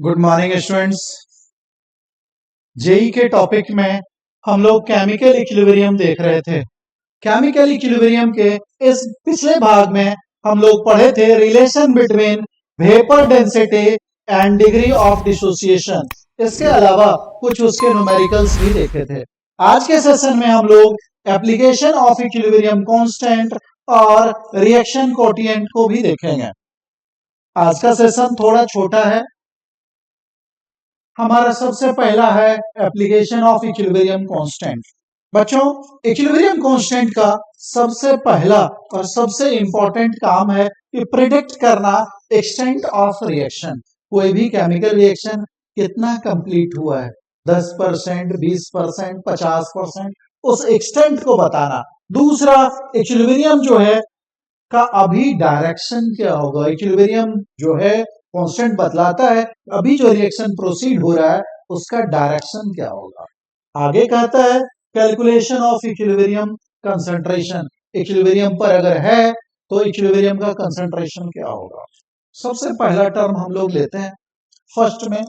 Good morning students. JEE के topic में हम लोग केमिकल इक्विलिब्रियम देख रहे थे। केमिकल इक्विलिब्रियम के इस पिछले भाग में हम लोग पढ़े थे relation between vapour density and degree of dissociation. इसके अलावा कुछ उसके न्यूमेरिकल्स भी देखे थे। आज के सेशन में हम लोग एप्लीकेशन ऑफ इक्विलिब्रियम कांस्टेंट और रिएक्शन कोटिएंट को भी देखेंगे। आज का सेशन थोड़ा छोटा है। हमारा सबसे पहला है एप्लीकेशन ऑफ इक्विलिब्रियम कांस्टेंट। बच्चों, इक्विलिब्रियम कांस्टेंट का सबसे पहला और सबसे इंपॉर्टेंट काम है कि प्रिडिक्ट करना एक्सटेंट ऑफ रिएक्शन। कोई भी केमिकल रिएक्शन कितना कंप्लीट हुआ है, 10%, 20%, 50%, उस एक्सटेंट को बताना। दूसरा, इक्विलिब्रियम जो है का अभी डायरेक्शन क्या होगा। इक्विलिब्रियम जो है कांस्टेंट बतलाता है अभी जो रिएक्शन प्रोसीड हो रहा है उसका डायरेक्शन क्या होगा। आगे कहता है calculation of equilibrium concentration. Equilibrium पर अगर है तो इक्विलिब्रियम का कंसंट्रेशन क्या होगा। सबसे पहला टर्म हम लोग लेते हैं फर्स्ट में,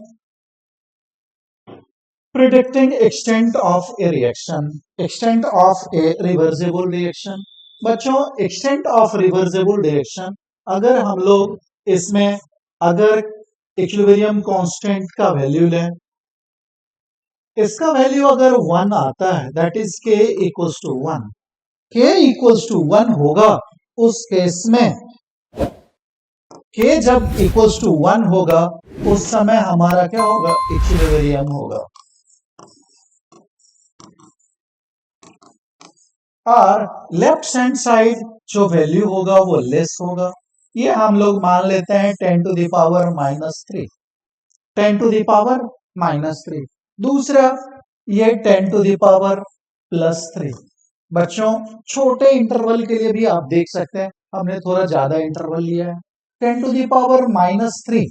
predicting extent of A reaction, extent of A reversible reaction. बच्चों, एक्सटेंट ऑफ रिवर्सिबल रिएक्शन अगर हम लोग इसमें अगर इक्विलिब्रियम कांस्टेंट का वैल्यू लें, इसका वैल्यू अगर 1 आता है, दैट इज के इक्वल्स टू 1, के इक्वल्स टू 1 होगा, उस केस में के जब इक्वल्स टू 1 होगा उस समय हमारा क्या होगा, इक्विलिब्रियम होगा। और लेफ्ट हैंड साइड जो वैल्यू होगा वो लेस होगा। ये हम लोग मान लेते हैं 10 to the power -3, 10 to the power -3। दूसरा, ये 10 टू द पावर +3। बच्चों, छोटे इंटरवल के लिए भी आप देख सकते हैं, हमने थोड़ा ज्यादा इंटरवल लिया है। 10 टू द पावर -3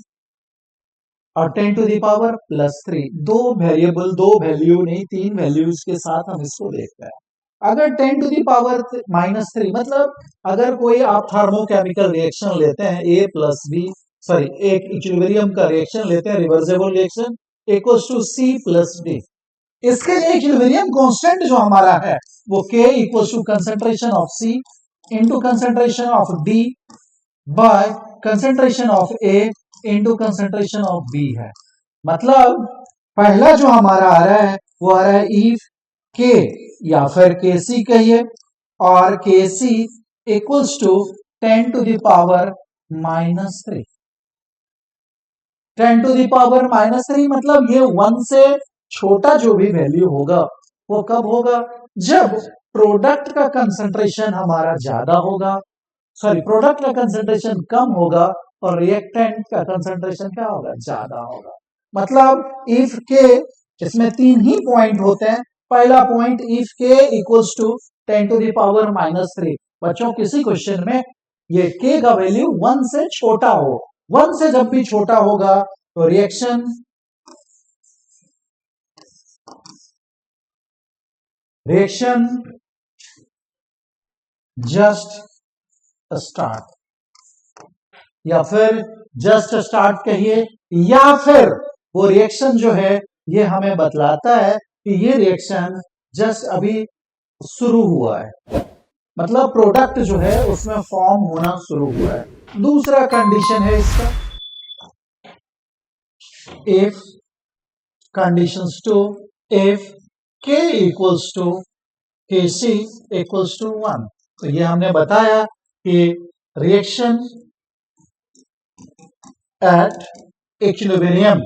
और 10 टू द पावर +3, दो वेरिएबल, दो वैल्यू नहीं, तीन वैल्यूज के साथ हम इसको देखते हैं। अगर 10 टू द पावर -3 मतलब अगर कोई आप थर्मोकेमिकल रिएक्शन लेते हैं, ए प्लस बी, सॉरी एक इक्विलिब्रियम का रिएक्शन लेते हैं, reversible reaction equals to C plus D. इसके लिए इक्विलिब्रियम कांस्टेंट जो हमारा है वो K equals to concentration of C into concentration of D by concentration of A into concentration of B है। मतलब पहला जो हमारा आ रहा है वो आ रहा है इफ के या फिर के सी कहिए, और K C equals to 10 to the power -3। 10 to the power -3 मतलब ये 1 से छोटा जो भी वैल्यू होगा वो कब होगा, जब प्रोडक्ट का कंसंट्रेशन हमारा ज्यादा होगा, सॉरी प्रोडक्ट का कंसंट्रेशन कम होगा और रिएक्टेंट का कंसंट्रेशन क्या होगा, ज्यादा होगा। मतलब इफ के, इसमें तीन ही पॉइंट होते हैं। पहला point, if K equals to 10 to the power -3। बच्चों, किसी क्वेश्चन में ये के का वैल्यू 1 से छोटा हो, 1 से जब भी छोटा होगा तो रिएक्शन जस्ट स्टार्ट, या फिर जस्ट स्टार्ट कहिए, या फिर वो रिएक्शन जो है ये हमें बतलाता है कि ये रिएक्शन जस्ट अभी शुरू हुआ है, मतलब प्रोडक्ट जो है उसमें फॉर्म होना शुरू हुआ है। दूसरा कंडीशन है इसका, if conditions to, if K equals to K C equals to 1। तो ये हमने बताया कि रिएक्शन एट इक्विलिब्रियम।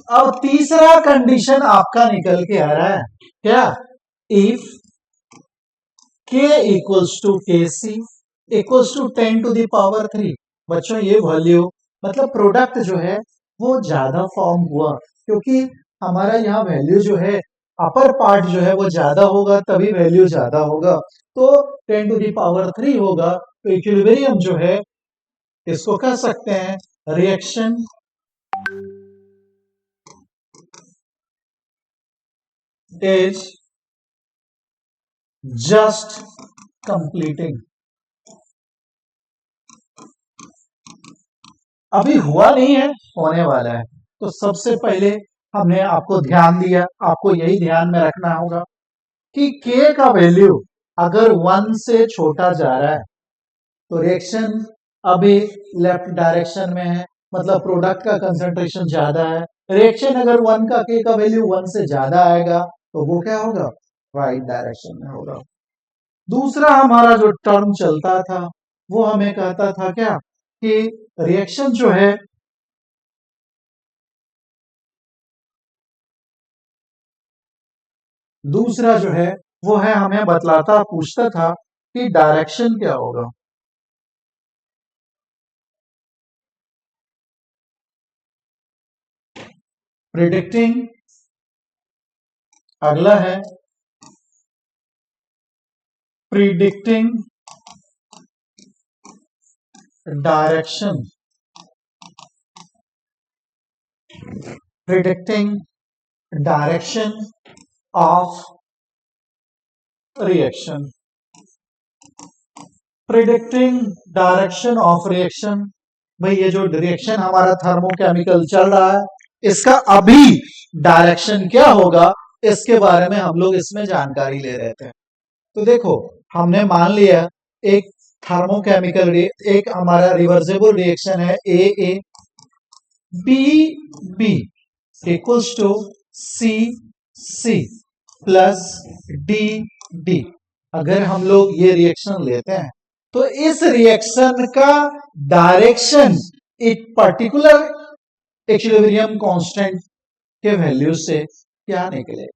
अब तीसरा कंडीशन आपका निकल के आ रहा है क्या, if K equals to K C equals to 10 to the power 3। बच्चों, ये वैल्यू मतलब प्रोडक्ट जो है वो ज्यादा फॉर्म हुआ, क्योंकि हमारा यहाँ वैल्यू जो है अपर पार्ट जो है वो ज्यादा होगा तभी वैल्यू ज्यादा होगा, तो 10 टू द पावर 3 होगा। तो इक्विलिब्रियम जो है इसको कह सकते हैं रिएक्शन is just completing, अभी हुआ नहीं है, होने वाला है। तो सबसे पहले हमने आपको ध्यान दिया, आपको यही ध्यान में रखना होगा कि k का वैल्यू अगर 1 से छोटा जा रहा है तो रिएक्शन अभी लेफ्ट डायरेक्शन में है, मतलब प्रोडक्ट का कंसंट्रेशन ज्यादा है। रिएक्शन अगर 1 का k का वैल्यू 1 से ज्यादा आएगा तो वो क्या होगा, राइट डायरेक्शन में होगा। दूसरा हमारा जो टर्म चलता था वो हमें कहता था क्या कि रिएक्शन जो है दूसरा जो है वो है हमें बतलाता पूछता था कि डायरेक्शन क्या होगा। प्रिडिक्टिंग, अगला है predicting direction, predicting direction of reaction, predicting direction of reaction. भाई ये जो रिएक्शन हमारा थर्मोकेमिकल चल रहा है इसका अभी डायरेक्शन क्या होगा इसके बारे में हम लोग इसमें जानकारी ले रहे थे। तो देखो हमने मान लिया एक थर्मोकेमिकल एक हमारा रिवर्सिबल रिएक्शन है A B B equals to C C plus D D. अगर हम लोग ये रिएक्शन लेते हैं तो इस रिएक्शन का डायरेक्शन एक पर्टिकुलर इक्विलिब्रियम कांस्टेंट के वैल्यू से क्या निकले।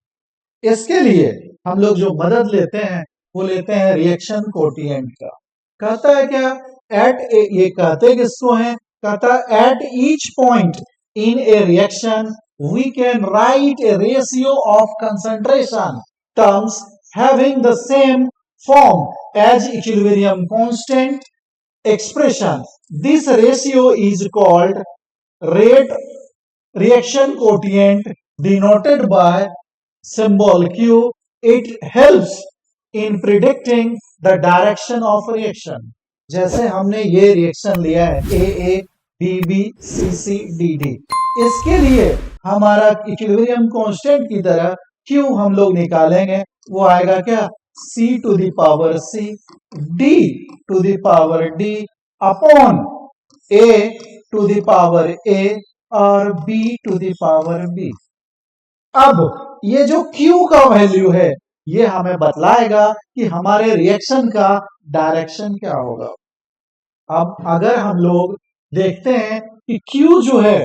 इसके लिए हम लोग जो मदद लेते हैं वो लेते हैं रिएक्शन कोटिएंट का। कहता है क्या, एट ये कहते किसको है, कहता at each point in a reaction we can write a ratio of concentration terms having the same form as equilibrium constant expression. This ratio is called rate reaction quotient denoted by symbol Q. It helps in predicting the direction of reaction. जैसे हमने ये reaction लिया है A B B C C D D, इसके लिए हमारा equilibrium constant की तरह Q हम लोग निकालेंगे, वो आएगा क्या, C to the power C D to the power D upon A to the power A और B to the power B। अब ये जो Q का वैल्यू है ये हमें बतलाएगा कि हमारे रिएक्शन का डायरेक्शन क्या होगा। अब अगर हम लोग देखते हैं कि Q जो है,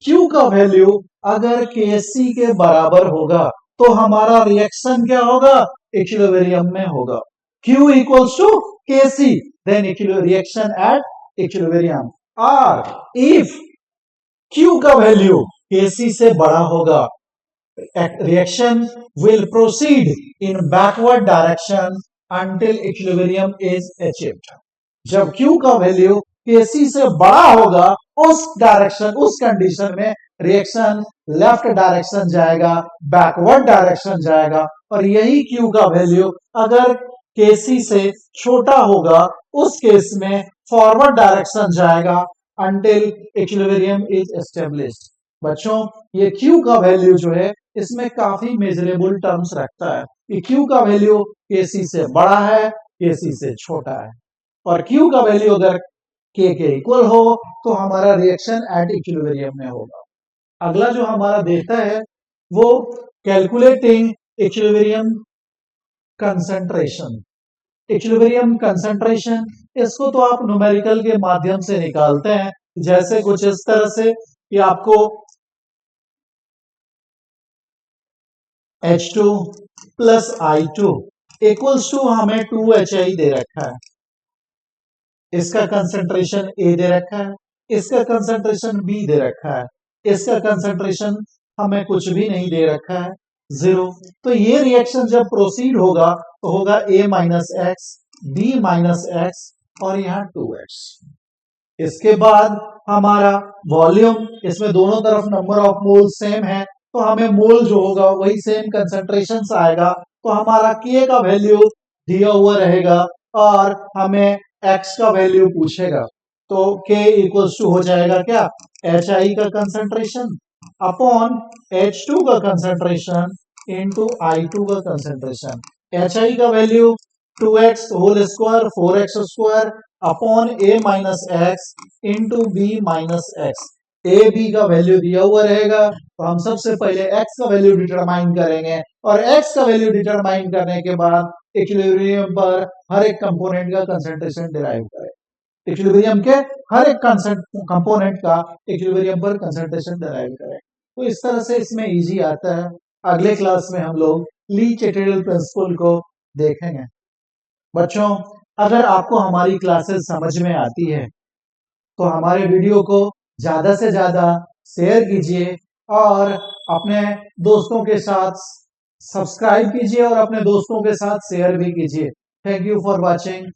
Q का वैल्यू अगर Kc के बराबर होगा तो हमारा रिएक्शन क्या होगा, इक्विलिब्रियम में होगा। Q equals to Kc, then reaction at equilibrium. और इफ Q का वैल्यू Kc से बड़ा होगा, reaction will proceed in backward direction until equilibrium is achieved. जब Q का वैल्यू Kc से बड़ा होगा उस डायरेक्शन, उस कंडीशन में रिएक्शन लेफ्ट डायरेक्शन जाएगा, बैकवर्ड डायरेक्शन जाएगा। और यही Q का वैल्यू अगर Kc से छोटा होगा उस केस में फॉरवर्ड डायरेक्शन जाएगा until equilibrium is established। बच्चों ये Q का वैल्यू जो है इसमें काफी मेजरेबल टर्म्स रखता है कि Q का वैल्यू Kc से बड़ा है, Kc से छोटा है। और Q का वैल्यू अगर K के इक्वल हो तो हमारा रिएक्शन एट इक्विलिब्रियम में होगा। अगला जो हमारा देखता है वो calculating equilibrium concentration. Equilibrium concentration इसको तो आप न्यूमेरिकल के माध्यम से निकालते हैं, जैसे कुछ इस तरह से कि आपको H2 plus I2 equals to हमें 2HI दे रखा है, इसका कंसंट्रेशन A दे रखा है, इसका कंसंट्रेशन B दे रखा है, इसका कंसंट्रेशन हमें कुछ भी नहीं दे रखा है, 0। तो ये रिएक्शन जब प्रोसीड होगा तो होगा A minus x, B minus x और यहाँ 2x। इसके बाद हमारा वॉल्यूम, इसमें दोनों तरफ नंबर ऑफ मोल सेम है तो हमें मोल जो होगा वही सेम कंसंट्रेशन आएगा। तो हमारा K का वैल्यू दिया हुआ रहेगा और हमें X का वैल्यू पूछेगा। तो K इक्वल्स टू हो जाएगा क्या, HI का कंसंट्रेशन अपॉन H2 का कंसंट्रेशन इंटू I2 का कंसंट्रेशन। HI का value 2x whole square 4x square upon A minus x into B minus x. A B का वैल्यू दिया हुआ रहेगा, तो हम सबसे पहले x का वैल्यू डिटरमाइन करेंगे और x का वैल्यू डिटरमाइन करने के बाद इक्विलिब्रियम पर हर एक कंपोनेंट का कंसंट्रेशन डिराइव करें। इक्विलिब्रियम के हर एक कंपोनेंट का इक्विलिब्रियम पर कंसंट्रेशन डिराइव करें। तो इस तरह से इसमें इजी आता है। अगले क्लास में हम लोग ली चैटरल प्रिंसिपल को देखेंगे। बच्चों, अगर आपको हमारी क्लासेस समझ में आती है तो हमारे वीडियो को ज्यादा से ज्यादा शेयर कीजिए और अपने दोस्तों के साथ सब्सक्राइब कीजिए और अपने दोस्तों के साथ शेयर भी कीजिए। Thank you for watching.